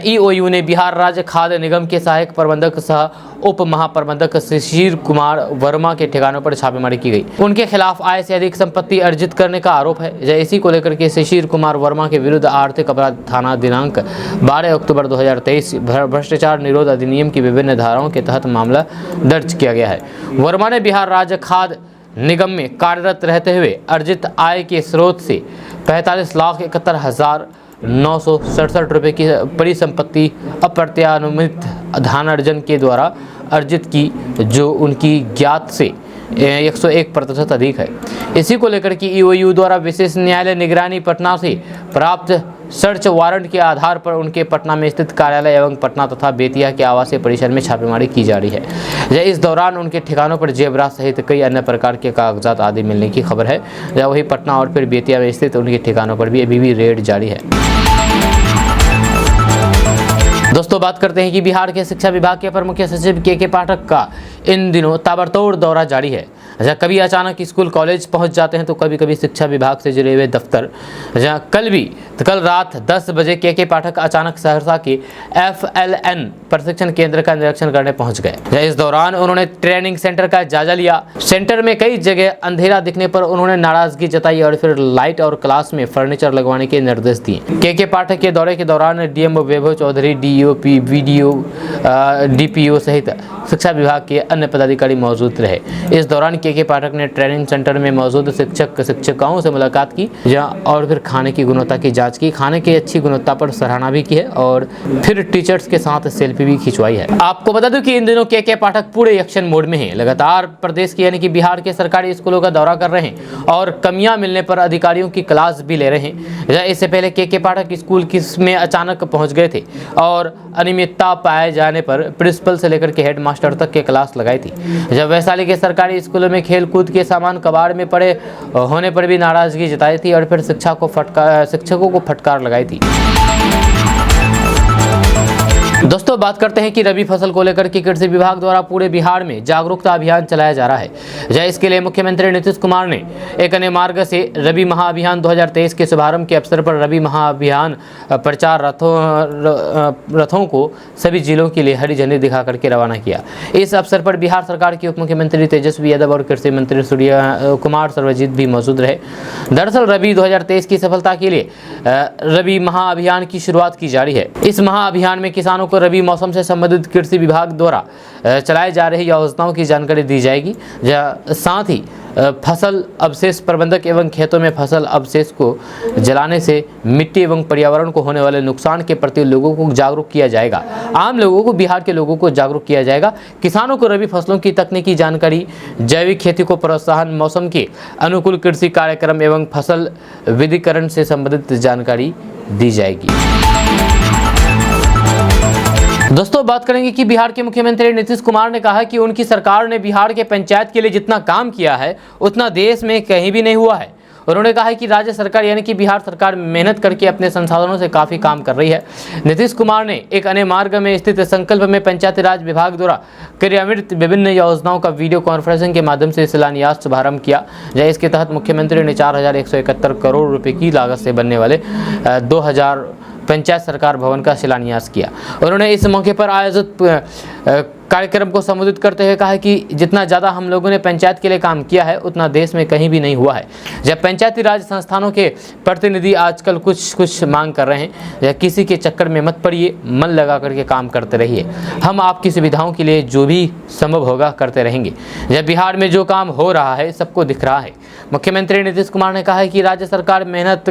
S1: ईओयू ने बिहार राज्य खाद्य निगम के सहायक प्रबंधक सह उप महाप्रबंधक शिशिर कुमार वर्मा के ठिकानों पर छापेमारी की गई। उनके खिलाफ आय से अधिक संपत्ति अर्जित करने का आरोप है। इसी को लेकर के शिशिर कुमार वर्मा के विरुद्ध आर्थिक अपराध थाना दिनांक 12 अक्टूबर 2023 भ्रष्टाचार निरोध अधिनियम की विभिन्न धाराओं के तहत मामला दर्ज किया गया है। वर्मा ने बिहार राज्य खाद्य निगम में कार्यरत रहते हुए अर्जित आय के स्रोत से 45,71,967 रुपये की परिसंपत्ति अप्रत्यानुमित धनार्जन के द्वारा अर्जित की, जो उनकी ज्ञात से 101% अधिक है। इसी को लेकर कि ईओयू द्वारा विशेष न्यायालय निगरानी पटना से प्राप्त सर्च वारंट के आधार पर उनके पटना में स्थित कार्यालय एवं पटना तथा बेतिया के आवासीय परिसर में छापेमारी की जा रही है। इस दौरान उनके ठिकानों पर जेवरात सहित कई अन्य प्रकार के कागजात आदि मिलने की खबर है। वहीं पटना और फिर बेतिया में स्थित उनके ठिकानों पर भी अभी भी रेड जारी है। दोस्तों बात करते हैं कि बिहार के शिक्षा विभाग के अपर मुख्य सचिव के पाठक का इन दिनों ताबड़तोड़ दौरा जारी है। जहाँ कभी अचानक स्कूल कॉलेज पहुंच जाते हैं तो कभी कभी शिक्षा विभाग से जुड़े हुए दफ्तर। जहाँ कल रात 10 बजे के पाठक अचानक सहरसा के FLN प्रशिक्षण केंद्र का निरीक्षण करने पहुंच गए। इस दौरान उन्होंने ट्रेनिंग सेंटर का जायजा लिया। सेंटर में कई जगह अंधेरा दिखने पर उन्होंने नाराजगी जताई और फिर लाइट और क्लास में फर्नीचर लगवाने के निर्देश दिए। के पाठक के दौरे के दौरान डीएम वैभव चौधरी, DOP, VDO, DPO सहित शिक्षा विभाग के अन्य पदाधिकारी मौजूद रहे। इस दौरान के पाठक ने ट्रेनिंग सेंटर में मौजूद शिक्षकाओं से मुलाकात की और फिर खाने की गुणवत्ता की जांच की, खाने की अच्छी गुणवत्ता पर सराहना भी की है और फिर टीचर्स के साथ सेल्फी भी खिंचवाई है। आपको बता दूं कि इन दिनों के पाठक पूरे एक्शन मोड में हैं, लगातार प्रदेश के यानी कि बिहार के सरकारी स्कूलों का दौरा कर रहे हैं और कमियां मिलने पर अधिकारियों की क्लास भी ले रहे हैं। इससे पहले के पाठक स्कूल में अचानक पहुंच गए थे और अनियमितता पाए जाने पर प्रिंसिपल से लेकर के हेडमास्टर तक के क्लास लगाई थी। जब वैशाली के सरकारी स्कूलों में खेल कूद के सामान कबाड़ में पड़े होने पर भी नाराजगी जताई थी और फिर शिक्षकों को फटकार लगाई थी। दोस्तों बात करते हैं कि रबी फसल को लेकर के कृषि विभाग द्वारा पूरे बिहार में जागरूकता अभियान चलाया जा रहा है। इसके लिए मुख्यमंत्री नीतीश कुमार ने एक अन्य मार्ग से रबी महाअभियान 2023 के शुभारंभ के अवसर पर रबी महाअभियान प्रचार रथों को सभी जिलों के लिए हरी झंडी दिखा करके रवाना किया। इस अवसर पर बिहार सरकार के उप मुख्यमंत्री तेजस्वी यादव और कृषि मंत्री सूर्य कुमार सर्वजित भी मौजूद रहे। दरअसल रबी 2023 की सफलता के लिए रबी महाअभियान की शुरुआत की जा रही है। इस महाअभियान में किसानों को रबी मौसम से संबंधित कृषि विभाग द्वारा चलाई जा रही योजनाओं की जानकारी दी जाएगी। साथ ही फसल अवशेष प्रबंधक एवं खेतों में फसल अवशेष को जलाने से मिट्टी एवं पर्यावरण को होने वाले नुकसान के प्रति लोगों को जागरूक किया जाएगा। आम लोगों को, बिहार के लोगों को जागरूक किया जाएगा। किसानों को रबी फसलों की तकनीकी जानकारी, जैविक खेती को प्रोत्साहन, मौसम के अनुकूल कृषि कार्यक्रम एवं फसल विधिकरण से संबंधित जानकारी दी जाएगी। दोस्तों बात करेंगे कि बिहार के मुख्यमंत्री नीतीश कुमार ने कहा कि उनकी सरकार ने बिहार के पंचायत के लिए जितना काम किया है उतना देश में कहीं भी नहीं हुआ है। उन्होंने कहा है कि राज्य सरकार यानी कि बिहार सरकार मेहनत करके अपने संसाधनों से काफ़ी काम कर रही है। नीतीश कुमार ने एक अन्य मार्ग में स्थित संकल्प में पंचायती राज विभाग द्वारा क्रियान्वित विभिन्न योजनाओं का वीडियो कॉन्फ्रेंसिंग के माध्यम से शिलान्यास शुभारंभ किया। इसके तहत मुख्यमंत्री ने 4171 करोड़ रुपये की लागत से बनने वाले 2000 पंचायत सरकार भवन का शिलान्यास किया। उन्होंने इस मौके पर आयोजित कार्यक्रम को संबोधित करते हुए कहा कि जितना ज़्यादा हम लोगों ने पंचायत के लिए काम किया है उतना देश में कहीं भी नहीं हुआ है। जब पंचायती राज संस्थानों के प्रतिनिधि आजकल कुछ मांग कर रहे हैं, या किसी के चक्कर में मत पड़िए, मन लगा करके काम करते रहिए। हम आपकी सुविधाओं के लिए जो भी संभव होगा करते रहेंगे। जब बिहार में जो काम हो रहा है सबको दिख रहा है। मुख्यमंत्री नीतीश कुमार ने कहा है कि राज्य सरकार मेहनत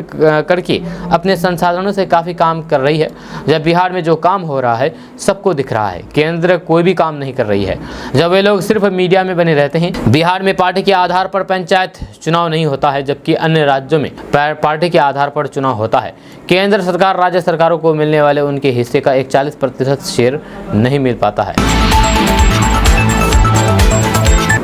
S1: करके अपने संसाधनों से काफ़ी काम कर रही है। जब बिहार में जो काम हो रहा है सबको दिख रहा है। केंद्र कोई भी काम नहीं कर रही है। जब वे लोग सिर्फ मीडिया में बने रहते हैं। बिहार में पार्टी के आधार पर पंचायत चुनाव नहीं होता है, जबकि अन्य राज्यों में पार्टी के आधार पर चुनाव होता है। केंद्र सरकार राज्य सरकारों को मिलने वाले उनके हिस्से का 40% शेयर नहीं मिल पाता है।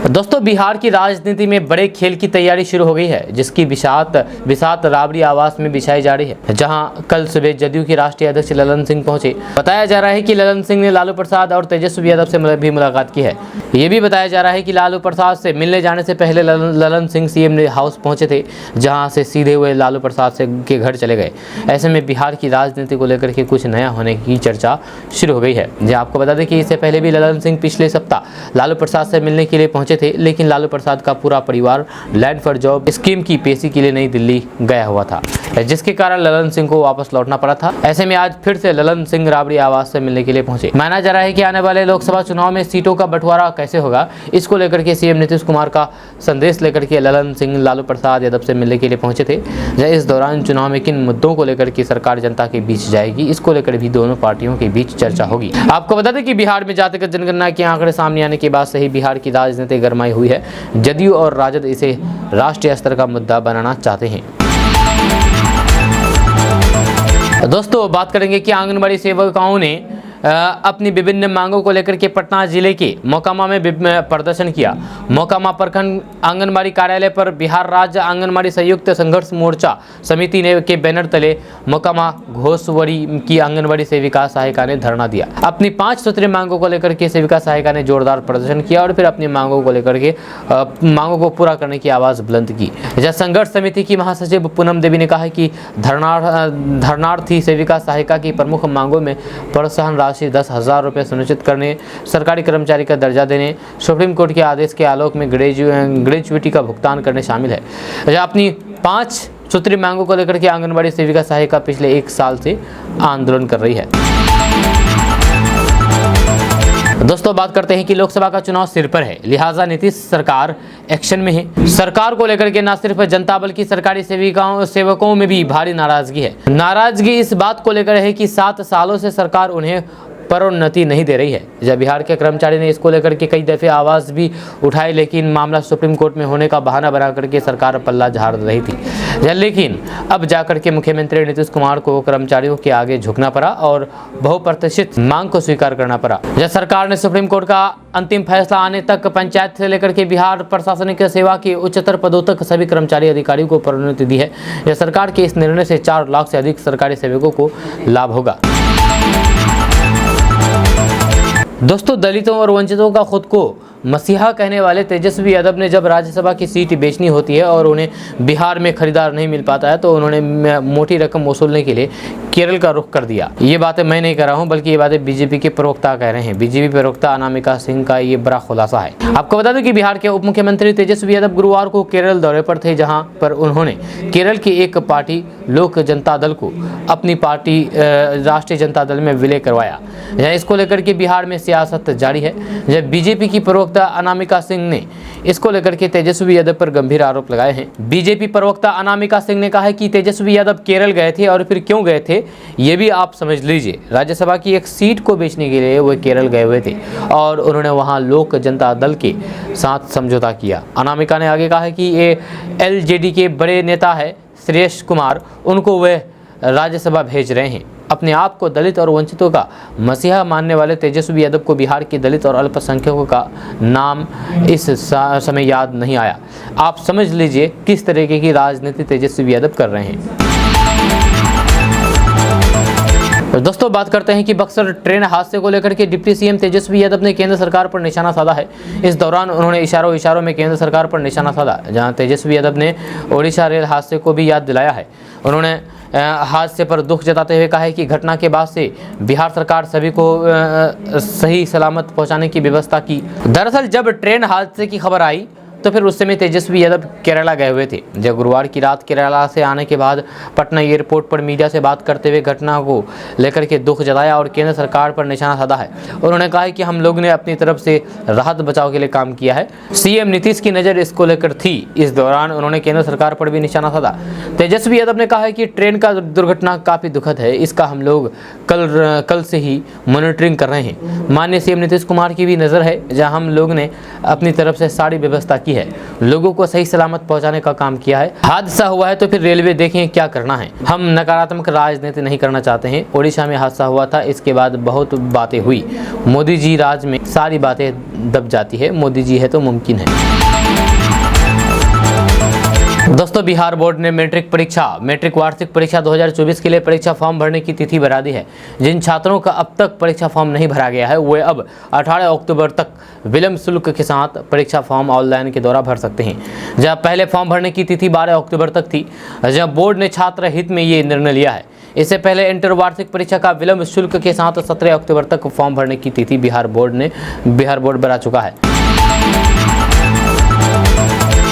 S1: दोस्तों बिहार की राजनीति में बड़े खेल की तैयारी शुरू हो गई है, जिसकी बिसात राबड़ी आवास में बिछाई जा रही है, जहां कल सुबह जदयू के राष्ट्रीय अध्यक्ष ललन सिंह पहुंचे। बताया जा रहा है कि ललन सिंह ने लालू प्रसाद और तेजस्वी यादव से भी मुलाकात की है। ये भी बताया जा रहा है कि लालू प्रसाद से मिलने जाने से पहले ललन सिंह सीएम हाउस पहुंचे थे, जहां से सीधे हुए लालू प्रसाद के घर चले गए। ऐसे में बिहार की राजनीति को लेकर के कुछ नया होने की चर्चा शुरू हो गई है। आपको बता दें कि इससे पहले भी ललन सिंह पिछले सप्ताह लालू प्रसाद से मिलने के लिए पहुंचे थे, लेकिन लालू प्रसाद का पूरा परिवार लैंड फॉर जॉब स्कीम की पेशी के लिए नई दिल्ली गया हुआ था, जिसके कारण ललन सिंह को वापस लौटना पड़ा था। ऐसे में आज फिर से ललन सिंह राबड़ी आवास से मिलने के लिए पहुंचे। माना जा रहा है कि आने वाले लोकसभा चुनाव में सीटों का बंटवारा कैसे होगा, इसको लेकर के सीएम नीतीश कुमार का संदेश लेकर के ललन सिंह लालू प्रसाद यादव से मिलने के लिए पहुंचे थे। इस दौरान चुनाव में किन मुद्दों को लेकर के सरकार जनता के बीच जाएगी, इसको लेकर भी दोनों पार्टियों के बीच चर्चा होगी। आपको बता दें कि बिहार में जातिगत जनगणना के आंकड़े सामने आने के बाद से ही बिहार की राजनीति गरमाई हुई है। जदयू और राजद इसे राष्ट्रीय स्तर का मुद्दा बनाना चाहते हैं। दोस्तों बात करेंगे कि आंगनबाड़ी सेविकाओं ने अपनी विभिन्न मांगों को लेकर के पटना जिले के मोकामा में प्रदर्शन किया। मोकामा प्रखंड आंगनबाड़ी कार्यालय पर बिहार राज्य आंगनबाड़ी संयुक्त संघर्ष मोर्चा समिति ने के बैनर तले मोकामा घोसवड़ी की आंगनबाड़ी सेविका सहायिका ने धरना दिया। अपनी 5 सूत्रीय मांगों को लेकर के सेविका सहायिका ने जोरदार प्रदर्शन किया और फिर अपनी मांगों को लेकर के मांगों को पूरा करने की आवाज बुलंद की। संघर्ष समिति की महासचिव पूनम देवी ने कहा कि धरनार्थी सेविका सहायिका की प्रमुख मांगों में प्रोत्साहन राशि 10,000 रुपये सुनिश्चित करने, सरकारी कर्मचारी का दर्जा देने, सुप्रीम कोर्ट के आदेश के आलोक में ग्रेजुएटी का भुगतान करने शामिल है। अपनी 5 सूत्रीय मांगों को लेकर के आंगनबाड़ी सेविका सहायिका पिछले 1 साल से आंदोलन कर रही है। दोस्तों बात करते हैं कि लोकसभा का चुनाव सिर पर है, लिहाजा नीतीश सरकार एक्शन में है। सरकार को लेकर के न सिर्फ जनता बल्कि सरकारी सेवकों में भी भारी नाराजगी है। नाराजगी इस बात को लेकर है कि 7 सालों से सरकार उन्हें पदोन्नति नहीं दे रही है। जब बिहार के कर्मचारी ने इसको लेकर के कई दफे आवाज भी उठाई, लेकिन मामला सुप्रीम कोर्ट में होने का बहाना बना करके सरकार पल्ला झाड़ रही थी। लेकिन अब जाकर के मुख्यमंत्री नीतीश कुमार को कर्मचारियों के आगे झुकना पड़ा और बहुप्रतीक्षित मांग को स्वीकार करना पड़ा। जब सरकार ने सुप्रीम कोर्ट का अंतिम फैसला आने तक पंचायत से लेकर के बिहार प्रशासनिक सेवा के उच्चतर पदों तक सभी कर्मचारी अधिकारियों को पदोन्नति दी है। यह सरकार के इस निर्णय से 4 लाख से अधिक सरकारी सेवकों को लाभ होगा। दोस्तों दलितों और वंचितों का खुद को मसीहा कहने वाले तेजस्वी यादव ने जब राज्यसभा की सीट बेचनी होती है और उन्हें बिहार में खरीदार नहीं मिल पाता है तो उन्होंने मोटी रकम वसूलने के लिए केरल का रुख कर दिया। ये बातें मैं नहीं कर रहा हूं, बल्कि ये बातें बीजेपी के प्रवक्ता कह रहे हैं। बीजेपी प्रवक्ता अनामिका सिंह का ये बड़ा खुलासा है। आपको बता दें कि बिहार के उप मुख्यमंत्री तेजस्वी यादव गुरुवार को केरल दौरे पर थे, जहाँ पर उन्होंने केरल की एक पार्टी लोक जनता दल को अपनी पार्टी राष्ट्रीय जनता दल में विलय करवाया। इसको लेकर के बिहार में सियासत जारी है। जब बीजेपी की प्रवक्ता अनामिका सिंह ने इसको लेकर के तेजस्वी यादव पर गंभीर आरोप लगाए हैं। बीजेपी प्रवक्ता अनामिका सिंह ने कहा है कि तेजस्वी यादव केरल गए थे और फिर क्यों गए थे ये भी आप समझ लीजिए। राज्यसभा की एक सीट को बेचने के लिए वो केरल गए हुए थे और उन्होंने वहां लोक जनता दल के साथ समझौता किया। अनामिका ने आगे कहा है कि ये एलजेडी के बड़े नेता है श्रेयस कुमार, उनको वे राज्यसभा भेज रहे हैं। अपने आप को दलित और वंचितों का मसीहा मानने वाले तेजस्वी यादव को बिहार के दलित और अल्पसंख्यकों का नाम इस समय याद नहीं आया। आप समझ लीजिए किस तरीके की राजनीति तेजस्वी यादव कर रहे हैं। तो दोस्तों बात करते हैं कि बक्सर ट्रेन हादसे को लेकर के डिप्टी सीएम तेजस्वी यादव ने केंद्र सरकार पर निशाना साधा है। इस दौरान उन्होंने इशारों में केंद्र सरकार पर निशाना साधा, जहां तेजस्वी यादव ने ओडिशा रेल हादसे को भी याद दिलाया है। उन्होंने हादसे पर दुख जताते हुए कहा है कि घटना के बाद से बिहार सरकार सभी को सही सलामत पहुंचाने की व्यवस्था की। दरअसल जब ट्रेन हादसे की खबर आई तो फिर उस समय तेजस्वी यादव केरला गए हुए थे। जब गुरुवार की रात केरला से आने के बाद पटना एयरपोर्ट पर मीडिया से बात करते हुए घटना को लेकर के दुख जताया और केंद्र सरकार पर निशाना साधा है। उन्होंने कहा है कि हम लोग ने अपनी तरफ से राहत बचाव के लिए काम किया है। सीएम नीतीश की नज़र इसको लेकर थी। इस दौरान उन्होंने केंद्र सरकार पर भी निशाना साधा। तेजस्वी यादव ने कहा है कि ट्रेन का दुर्घटना काफ़ी दुखद है, इसका हम लोग कल से ही मॉनिटरिंग कर रहे हैं। माननीय सीएम नीतीश कुमार की भी नज़र है, जहाँ हम लोग ने अपनी तरफ से सारी व्यवस्था की है, लोगों को सही सलामत पहुंचाने का काम किया है। हादसा हुआ है तो फिर रेलवे देखें क्या करना है। हम नकारात्मक राजनीति नहीं करना चाहते हैं। ओडिशा में हादसा हुआ था, इसके बाद बहुत बातें हुई। मोदी जी राज में सारी बातें दब जाती है, मोदी जी है तो मुमकिन है। दोस्तों बिहार बोर्ड ने मैट्रिक वार्षिक परीक्षा 2024 के लिए परीक्षा फॉर्म भरने की तिथि बढ़ा दी है। जिन छात्रों का अब तक परीक्षा फॉर्म नहीं भरा गया है वे अब 18 अक्टूबर तक विलंब शुल्क के साथ परीक्षा फॉर्म ऑनलाइन के द्वारा भर सकते हैं। जब पहले फॉर्म भरने की तिथि 12 अक्टूबर तक थी, जब बोर्ड ने छात्र हित में ये निर्णय लिया है। इससे पहले इंटर वार्षिक परीक्षा का विलंब शुल्क के साथ 17 अक्टूबर तक फॉर्म भरने की तिथि बिहार बोर्ड बढ़ा चुका है।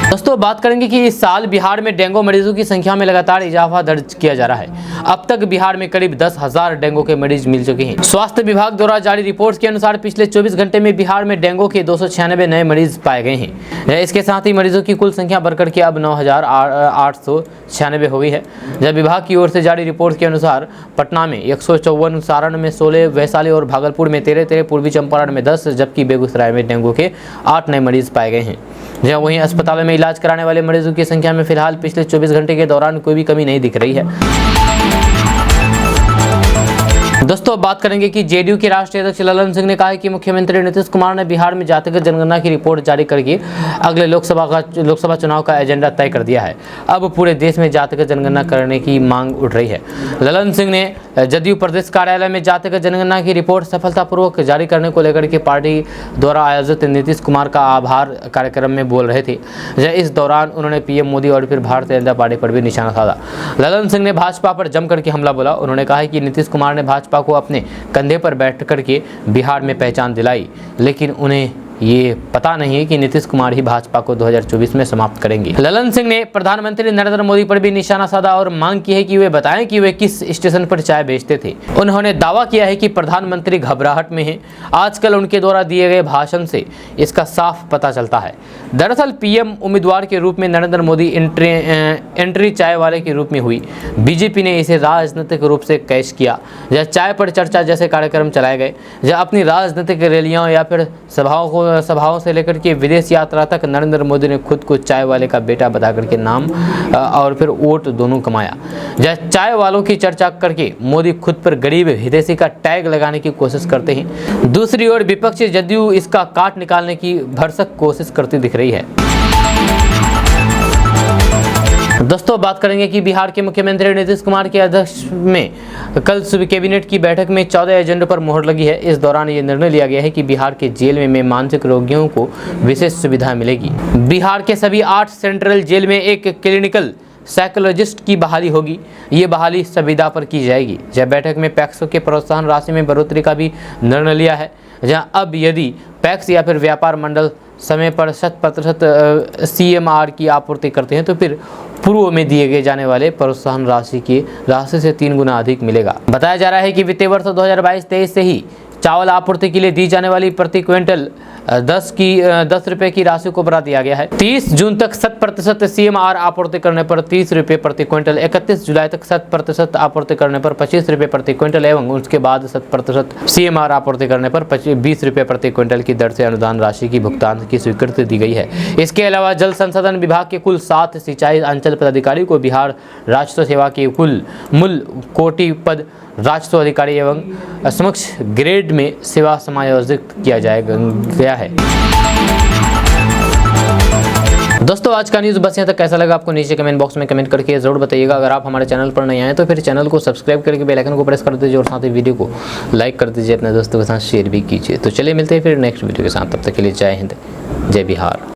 S1: दोस्तों बात करेंगे कि इस साल बिहार में डेंगू मरीजों की संख्या में लगातार इजाफा दर्ज किया जा रहा है। अब तक बिहार में करीब 10,000 डेंगू के मरीज मिल चुके हैं। स्वास्थ्य विभाग द्वारा जारी रिपोर्ट के अनुसार पिछले 24 घंटे में बिहार में डेंगू के 296 नए मरीज पाए गए हैं। इसके साथ ही मरीजों की कुल संख्या बढ़कर के अब 9,896 हो गई है। जब विभाग की ओर से जारी रिपोर्ट के अनुसार पटना में 154, सारण में 16, वैशाली और भागलपुर में 13, पूर्वी चंपारण में 10, जबकि बेगूसराय में डेंगू के 8 नए मरीज पाए गए हैं। जहाँ वहीं अस्पतालों में इलाज कराने वाले मरीजों की संख्या में फिलहाल पिछले 24 घंटे के दौरान कोई भी कमी नहीं दिख रही है। दोस्तों बात करेंगे कि जेडीयू के राष्ट्रीय अध्यक्ष ललन सिंह ने कहा है कि मुख्यमंत्री नीतीश कुमार ने बिहार में जातिगत जनगणना की रिपोर्ट जारी करके अगले लोकसभा चुनाव का एजेंडा तय कर दिया है। अब पूरे देश में जातिगत जनगणना करने की मांग उठ रही है। ललन सिंह ने जदयू प्रदेश कार्यालय में जातिगत जनगणना की रिपोर्ट सफलतापूर्वक जारी करने को लेकर के पार्टी द्वारा आयोजित नीतीश कुमार का आभार कार्यक्रम में बोल रहे थे। इस दौरान उन्होंने पीएम मोदी और फिर भारतीय जनता पार्टी पर भी निशाना साधा। ललन सिंह ने भाजपा पर जम करके हमला बोला। उन्होंने कहा कि नीतीश कुमार ने भाजपा को अपने कंधे पर बैठ करके बिहार में पहचान दिलाई, लेकिन उन्हें ये पता नहीं है कि नीतीश कुमार ही भाजपा को 2024 में समाप्त करेंगे। ललन सिंह ने प्रधानमंत्री नरेंद्र मोदी पर भी निशाना साधा और मांग की है कि वे बताएं कि वे किस स्टेशन पर चाय बेचते थे। उन्होंने दावा किया है कि प्रधानमंत्री घबराहट में हैं। आजकल उनके द्वारा दिए गए भाषण से इसका साफ पता चलता है। दरअसल पीएम उम्मीदवार के रूप में नरेंद्र मोदी एंट्री चाय वाले के रूप में हुई। बीजेपी ने इसे राजनीतिक रूप से कैश किया। जहाँ चाय पर चर्चा जैसे कार्यक्रम चलाए गए, जहाँ अपनी राजनीतिक रैलियों या फिर सभाओं से लेकर के विदेश यात्रा तक नरेंद्र मोदी ने खुद को चाय वाले का बेटा बता करके नाम और फिर वोट दोनों कमाया। जहाँ चाय वालों की चर्चा करके मोदी खुद पर गरीब हितैषी का टैग लगाने की कोशिश करते हैं। दूसरी ओर विपक्षी जदयू इसका काट निकालने की भरसक कोशिश करती दिख रही है। दोस्तों बात करेंगे कि बिहार के मुख्यमंत्री नीतीश कुमार की अध्यक्षता में कल सुबह कैबिनेट की बैठक में 14 एजेंडों पर मोहर लगी है। इस दौरान ये निर्णय लिया गया है कि बिहार के जेल में मानसिक रोगियों को विशेष सुविधा मिलेगी। बिहार के सभी 8 सेंट्रल जेल में एक क्लिनिकल साइकोलॉजिस्ट की बहाली होगी। ये बहाली संविदा पर की जाएगी। जब बैठक में पैक्सों के प्रोत्साहन राशि में बढ़ोतरी का भी निर्णय लिया है। जहां अब यदि पैक्स या फिर व्यापार मंडल समय पर 100% CMR की आपूर्ति करते हैं तो फिर पूर्व में दिए गए जाने वाले प्रोत्साहन राशि से 3 गुना अधिक मिलेगा। बताया जा रहा है कि वित्तीय वर्ष 2022-23 से ही चावल आपूर्ति के लिए दी जाने वाली प्रति क्विंटल 10 रुपए की राशि को बढ़ा दिया गया है। 30 जून तक 100% CMR आपूर्ति करने पर 30 रुपए प्रति क्विंटल, 31 जुलाई तक 100% आपूर्ति करने पर 25 रुपए प्रति क्विंटल एवं उसके बाद 100% CMR आपूर्ति करने पर 20 रुपए प्रति क्विंटल की दर से अनुदान राशि की भुगतान की स्वीकृति दी गई है। इसके अलावा जल संसाधन विभाग के कुल 7 सिंचाई अंचल पदाधिकारी को बिहार राजस्व सेवा के कुल मूल कोटि पद राजस्व अधिकारी एवं समक्ष ग्रेड में सेवा समायोजित किया गया है। दोस्तों आज का न्यूज़ बस यहाँ तक। कैसा लगा आपको नीचे कमेंट बॉक्स में कमेंट करके जरूर बताइएगा। अगर आप हमारे चैनल पर नए आए तो फिर चैनल को सब्सक्राइब करके बेल आइकन को प्रेस कर दीजिए और साथ ही वीडियो को लाइक कर दीजिए, अपने दोस्तों के साथ शेयर भी कीजिए। तो चलिए मिलते हैं फिर नेक्स्ट वीडियो के साथ। तब तक के लिए जय हिंद, जय बिहार।